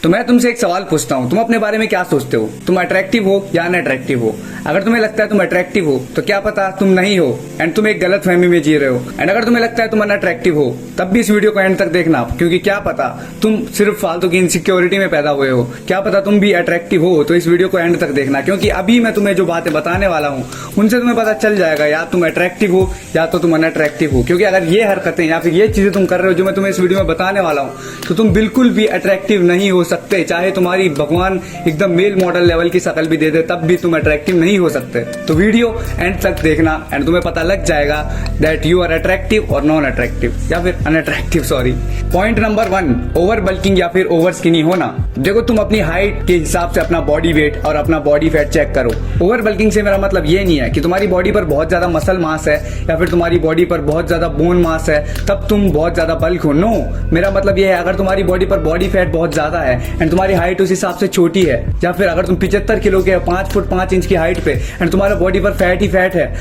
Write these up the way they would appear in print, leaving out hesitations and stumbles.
तो मैं तुमसे एक सवाल पूछता हूँ, तुम अपने बारे में क्या सोचते हो? तुम अट्रैक्टिव हो या अनअट्रैक्टिव हो? अगर तुम्हें लगता है तुम अट्रैक्टिव हो तो क्या पता तुम नहीं हो एंड तुम एक गलत फहमी में जी रहे हो। एंड अगर तुम्हें लगता है तुम अनअट्रैक्टिव हो तब भी इस वीडियो को एंड तक देखना, क्योंकि क्या पता तुम सिर्फ फालतू की इनसिक्योरिटी में पैदा हुए हो, क्या पता तुम भी अट्रैक्टिव हो। तो इस वीडियो को एंड तक देखना, क्योंकि अभी मैं तुम्हें जो बातें बताने वाला हूँ उनसे तुम्हें पता चल जाएगा या तुम अट्रैक्टिव हो या तो तुम अनअट्रैक्टिव हो। क्योंकि अगर ये हरकतें या फिर ये चीजें तुम कर रहे हो जो मैं तुम्हें इस वीडियो में बताने वाला हूँ तो तुम बिल्कुल भी अट्रैक्टिव नहीं हो सकते। चाहे तुम्हारी भगवान एकदम मेल मॉडल लेवल की शक्ल भी दे दे तब भी तुम अट्रैक्टिव नहीं हो सकते। तो वीडियो एंड तक देखना एंड तुम्हें पता लग जाएगा दैट यू आर अट्रैक्टिव और नॉन अट्रैक्टिव या फिर unattractive, sorry. Point number 1, over bulking या फिर ओवर स्किनी होना। देखो, तुम अपनी हाइट के हिसाब से अपना बॉडी वेट और अपना बॉडी फैट चेक करो। ओवर बल्किंग से मेरा मतलब ये नहीं है कि तुम्हारी बॉडी पर बहुत ज्यादा मसल मास है या फिर तुम्हारी बॉडी पर बहुत ज्यादा बोन मास है तब तुम बहुत ज्यादा बल्क हो। नो, मेरा मतलब ये है अगर तुम्हारी बॉडी पर बॉडी फैट बहुत ज्यादा है एंड तुम्हारी हाइट उस हिसाब से छोटी है, या फिर अगर तुम 75 किलो के 5 फुट 5 इंच की हाइट पे एंड तुम्हारा बॉडी पर फैट ही फैट है,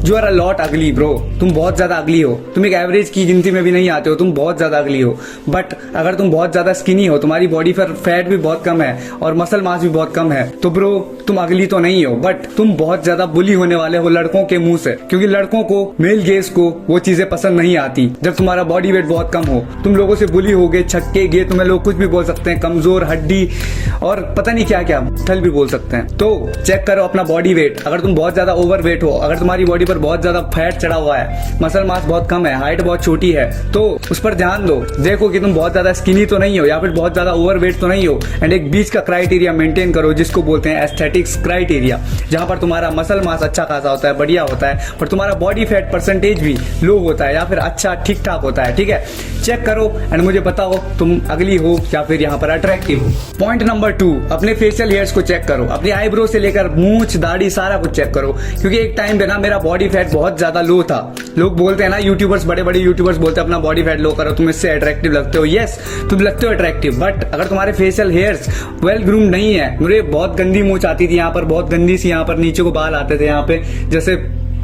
यू आर अ लॉट अगली ब्रो। तुम बहुत ज्यादा अगली हो, तुम एक एवरेज की गिनती में भी नहीं आते हो, तुम बहुत ज्यादा अगली हो। बट अगर तुम बहुत ज्यादा स्किनी हो, तुम्हारी बॉडी पर फैट भी बहुत कम है और मसल मास भी बहुत कम है, तो ब्रो तुम अगली तो नहीं हो, बट तुम बहुत ज्यादा बुली होने वाले हो लड़कों के मुंह से। क्योंकि लड़कों को, मेल गेज को वो चीजें पसंद नहीं आती जब तुम्हारा बॉडी वेट बहुत कम हो। तुम लोगों से बुली होगे, छक्के गे, तुम्हें लोग कुछ भी बोल सकते हैं, कमजोर, हड्डी और पता नहीं क्या क्या ठल भी बोल सकते हैं। तो चेक करो अपना बॉडी वेट। अगर तुम बहुत ज्यादा ओवर वेट हो, अगर तुम्हारी बॉडी पर बहुत ज्यादा फैट चढ़ा हुआ है, मसल मास बहुत कम है, हाइट बहुत छोटी है, तो उस पर ध्यान दो। देखो कि तुम बहुत ज्यादा स्किनी तो नहीं हो या फिर बहुत ज्यादा ओवर वेट तो नहीं हो, एंड एक बीच का क्राइटेरिया मेंटेन करो जिसको बोलते हैं एस्थेटिक्स क्राइटेरिया, जहां पर तुम्हारा मसल मास अच्छा खासा होता है, बढ़िया होता है, पर तुम्हारा बॉडी फैट परसेंटेज भी लो होता है या फिर अच्छा ठीक ठाक होता है। ठीक है, चेक करो एंड मुझे बताओ तुम अगली हो या फिर यहाँ पर अट्रैक्टिव हो। पॉइंट नंबर 2, अपने फेशियल हेयर्स को चेक करो। अपनी आईब्रो से लेकर मूंछ, दाढ़ी, सारा कुछ चेक करो। क्योंकि एक टाइम पे ना मेरा बॉडी फैट बहुत ज्यादा लो था। लोग बोलते हैं ना, यूट्यूबर्स, बड़े बड़े यूट्यूबर्स बोलते हैं अपना बॉडी फैट लो करो, तुम इससे अट्रैक्टिव लगते हो। यस, तुम लगते हो अट्रैक्टिव, बट अगर तुम्हारे फेशियल हेयर्स वेल ग्रूम नहीं है, मुझे बहुत गंदी मूंछ आती थी, यहाँ पर बहुत गंदी सी, यहाँ पर नीचे को बाल आते थे, यहाँ पे जैसे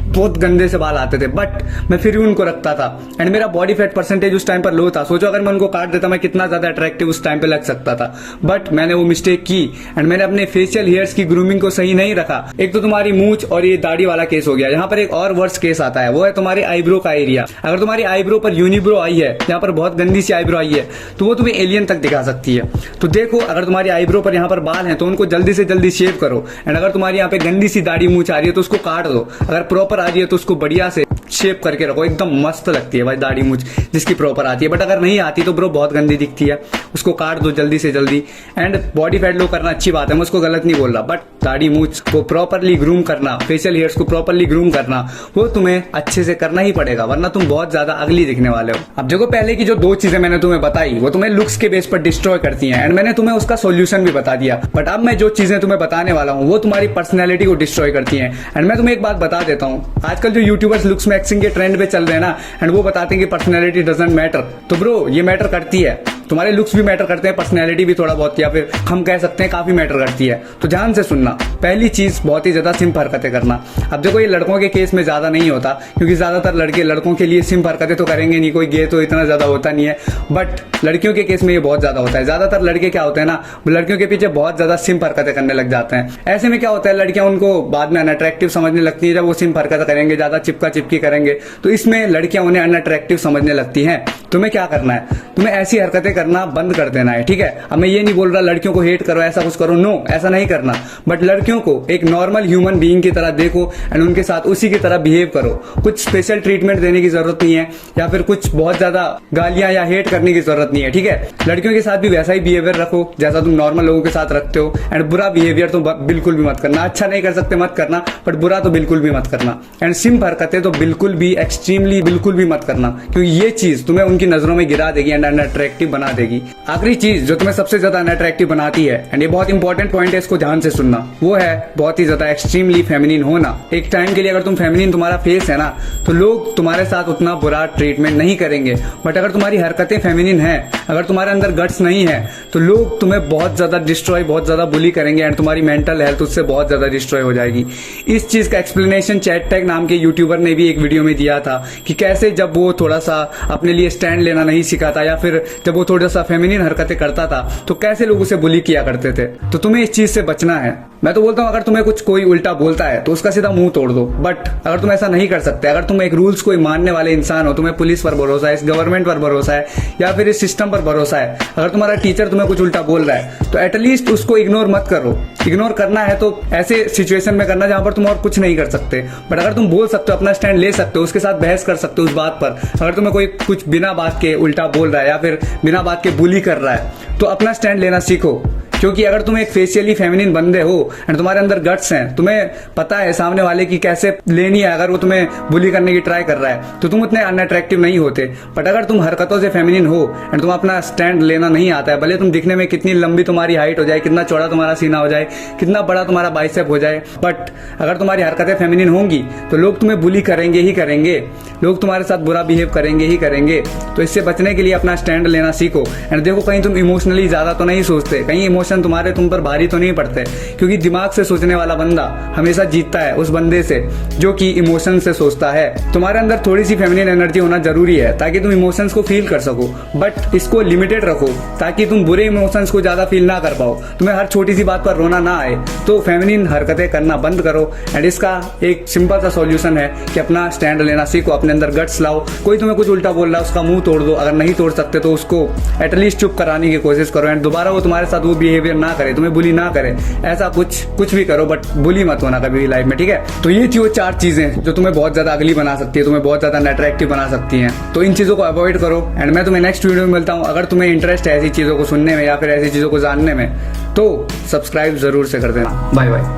बहुत गंदे से बाल आते थे, बट मैं फिर भी उनको रखता था एंड मेरा बॉडी फैट परसेंटेज उस टाइम पर लो था। सोचो अगर मैं उनको काट देता मैं कितना ज्यादा अट्रैक्टिव उस टाइम पे लग सकता था, बट मैंने वो मिस्टेक की एंड मैंने अपने फेशियल हेयर्स की ग्रूमिंग को सही नहीं रखा। एक तो तुम्हारी मूंछ और ये दाढ़ी वाला केस हो गया। यहाँ पर एक और वर्स्ट केस आता है, वो है तुम्हारे आईब्रो का एरिया। अगर तुम्हारी आईब्रो पर यूनिब्रो आई है, यहाँ पर बहुत गंदी सी आईब्रो आई है, तो वो तुम्हें एलियन तक दिखा सकती है। तो देखो, अगर तुम्हारी आईब्रो पर यहाँ पर बाल है तो उनको जल्दी से जल्दी शेव करो, एंड अगर तुम्हारी यहाँ पे गंदी सी दाढ़ी मूंछ आ रही है तो उसको काट दो। अगर प्रॉपर आ रही है तो उसको बढ़िया से शेप करके रखो, एकदम मस्त लगती है भाई दाढ़ी मूंछ जिसकी प्रॉपर आती है। बट अगर नहीं आती तो ब्रो बहुत गंदी दिखती है, उसको काट दो जल्दी से जल्दी। एंड बॉडी फैट लो करना अच्छी बात है, मैं उसको गलत नहीं बोल रहा, बट दाढ़ी मूंछ को प्रॉपरली ग्रूम करना, फेशियल हेयर्स को प्रॉपरली ग्रूम करना, वो तुम्हें अच्छे से करना ही पड़ेगा, वरना तुम बहुत ज्यादा अगली दिखने वाले हो। अब देखो, पहले की जो 2 चीजें मैंने तुम्हें बताई वो तुम्हें लुक्स के बेस पर डिस्ट्रॉय करती हैं एंड मैंने तुम्हें उसका सोल्यूशन भी बता दिया। बट अब मैं जो चीजें तुम्हें बताने वाला हूँ वो तुम्हारी पर्सनैलिटी को डिस्ट्रॉय करती हैं। एंड मैं तुम्हें एक बात बता देता हूँ, आजकल जो यूट्यूबर्स लुक्स मैक्सिंग के ट्रेंड पे चल रहे हैं ना, एंड वो बताते हैं कि पर्सनैलिटी डजंट मैटर, तो ब्रो ये मैटर करती है। तुम्हारे लुक्स भी मैटर करते हैं, पर्सनैलिटी भी थोड़ा बहुत, या फिर हम कह सकते हैं काफी मैटर करती है। तो ध्यान से सुनना। पहली चीज, बहुत ही ज्यादा सिम्प हरकतें करना। अब देखो, ये लड़कों के केस में ज्यादा नहीं होता क्योंकि ज्यादातर लड़के लड़कों के लिए सिम्प हरकतें तो करेंगे नहीं, कोई गे तो इतना ज्यादा होता नहीं है, बट लड़कियों के केस में ये बहुत ज्यादा होता है। ज्यादातर लड़के क्या होते हैं ना, लड़कियों के पीछे बहुत ज्यादा सिम्प हरकतें करने लग जाते हैं। ऐसे में क्या होता है, लड़कियां उनको बाद में अनअट्रैक्टिव समझने लगती है जब वो सिम्प हरकतें करेंगे, ज्यादा चिपका चिपकी करेंगे, तो इसमें लड़कियां उन्हें अनअट्रैक्टिव समझने लगती हैं। तुम्हें क्या करना है, तुम्हें ऐसी हरकतें करना बंद कर देना है। ठीक है, अब मैं ये नहीं बोल रहा लड़कियों को हेट करो, ऐसा कुछ करो, नो, ऐसा नहीं करना, बट लड़कियों को एक नॉर्मल ह्यूमन बीइंग की तरह देखो एंड उनके साथ उसी की तरह बिहेव करो। कुछ स्पेशल ट्रीटमेंट देने की जरूरत नहीं है या फिर कुछ बहुत ज्यादा गालियां या हेट करने की जरूरत नहीं है। ठीक है, लड़कियों के साथ भी वैसा ही बिहेवियर रखो जैसा तुम नॉर्मल लोगों के साथ रखते हो, एंड बुरा बिहेवियर तो बिल्कुल भी मत करना। अच्छा नहीं कर सकते मत करना, बट बुरा तो बिल्कुल भी मत करना। एंड सिम्प हरकतें तो बिल्कुल भी, एक्सट्रीमली बिल्कुल भी मत करना, क्योंकि ये चीज तुम्हें उनकी नजरों में गिरा देगी एंड अनअट्रैक्टिव बना देगी। आखिरी चीज जो तुम्हें सबसे ज्यादा अनअट्रैक्टिव बनाती है, एंड ये बहुत इंपॉर्टेंट पॉइंट है, इसको ध्यान से सुनना, वो है बहुत ही ज्यादा एक्सट्रीमली फेमिनिन होना। एक टाइम के लिए अगर तुम फेमिनिन तुम्हारा फेस है ना, तो लोग तुम्हारे साथ उतना बुरा ट्रीटमेंट नहीं करेंगे, बट अगर तुम्हारी हरकतें फेमिनिन है, अगर तुम्हारे अंदर गट्स नहीं है, तो लोग तुम्हें बहुत ज्यादा डिस्ट्रॉय, बहुत ज्यादा बुली करेंगे एंड तुम्हारी मेंटल हेल्थ उससे बहुत ज्यादा डिस्ट्रॉय हो जाएगी। इस चीज का एक्सप्लेनेशन चैट टैग नाम के यूट्यूबर ने भी एक वीडियो में दिया था कि कैसे जब वो थोड़ा सा अपने लिए स्टैंड लेना नहीं सीखा था, या फिर जब वो थोड़ी थोड़ा सा फेमिनिन हरकतें करता था तो कैसे लोग उसे बुली किया करते थे। तो तुम्हें इस चीज से बचना है। मैं तो बोलता हूँ अगर तुम्हें कुछ कोई उल्टा बोलता है तो उसका सीधा मुंह तोड़ दो। बट अगर तुम ऐसा नहीं कर सकते, अगर तुम एक रूल्स को मानने वाले इंसान हो, तुम्हें पुलिस पर भरोसा है, इस गवर्नमेंट पर भरोसा है या फिर इस सिस्टम पर भरोसा है, अगर तुम्हारा टीचर तुम्हें कुछ उल्टा बोल रहा है तो एटलीस्ट उसको इग्नोर मत करो। इग्नोर करना है तो ऐसे सिचुएशन में करना जहां पर तुम और कुछ नहीं कर सकते। बट अगर तुम बोल सकते हो, अपना स्टैंड ले सकते हो, उसके साथ बहस कर सकते हो उस बात पर। अगर तुम्हें कोई कुछ बिना बात के उल्टा बोल रहा है या फिर बिना बात के बुली कर रहा है तो अपना स्टैंड लेना सीखो। क्योंकि अगर तुम एक फेशियली फेमिनिन बंदे हो एंड तुम्हारे अंदर गट्स हैं, तुम्हें पता है सामने वाले की कैसे लेनी है, अगर वो तुम्हें बुली करने की ट्राई कर रहा है तो तुम उतने अनअट्रैक्टिव नहीं होते। बट अगर तुम हरकतों से फेमिनिन हो एंड तुम अपना स्टैंड लेना नहीं आता है, भले तुम दिखने में कितनी लंबी तुम्हारी हाइट हो जाए, कितना चौड़ा तुम्हारा सीना हो जाए, कितना बड़ा तुम्हारा बाइसेप हो जाए, बट अगर तुम्हारी हरकतें फेमिनिन होंगी तो लोग तुम्हें बुली करेंगे ही करेंगे, लोग तुम्हारे साथ बुरा बिहेव करेंगे ही करेंगे। तो इससे बचने के लिए अपना स्टैंड लेना सीखो। एंड देखो कहीं तुम इमोशनली ज्यादा तो नहीं सोचते, कहीं इमोशन तुम्हारे तुम पर भारी तो नहीं पड़ते, क्योंकि दिमाग से सोचने वाला बंदा हमेशा जीतता है उस बंदे से जो कि इमोशन से सोचता है। तुम्हारे अंदर थोड़ी सी फेमिनिन एनर्जी होना जरूरी है ताकि तुम इमोशंस को फील कर सको, बट इसको लिमिटेड रखो ताकि तुम बुरे इमोशंस को ज्यादा फील ना कर पाओ, तुम्हें हर छोटी सी बात पर रोना ना आए। तो फेमिनिन हरकतें करना बंद करो। एंड इसका एक सिंपल सा सॉल्यूशन है कि अपना स्टैंड लेना सीखो, अपने अंदर गट्स लाओ। कोई तुम्हें कुछ उल्टा बोल रहा है उसका मुंह तोड़ दो, अगर नहीं तोड़ सकते तो उसको एटलीस्ट चुप कराने की कोशिश करो एंड दोबारा वो तुम्हारे साथ वो बिहेवियर ना करे, तुम्हें बुली ना करे। ऐसा कुछ भी करो बट बुली मत होना कभी भी लाइफ में, ठीक है। तो ये थी वो 4 चीजें जो तुम्हें बहुत ज्यादा अगली बना सकती है, तुम्हें बहुत ज्यादा अट्रैक्टिव बना सकती हैं। तो इन चीजों को अवॉइड करो एंड मैं तुम्हें नेक्स्ट वीडियो में मिलता हूं। अगर तुम्हें इंटरेस्ट है ऐसी चीजों को सुनने में या फिर ऐसी चीजों को जानने में तो सब्सक्राइब जरूर से कर देना। Bye bye.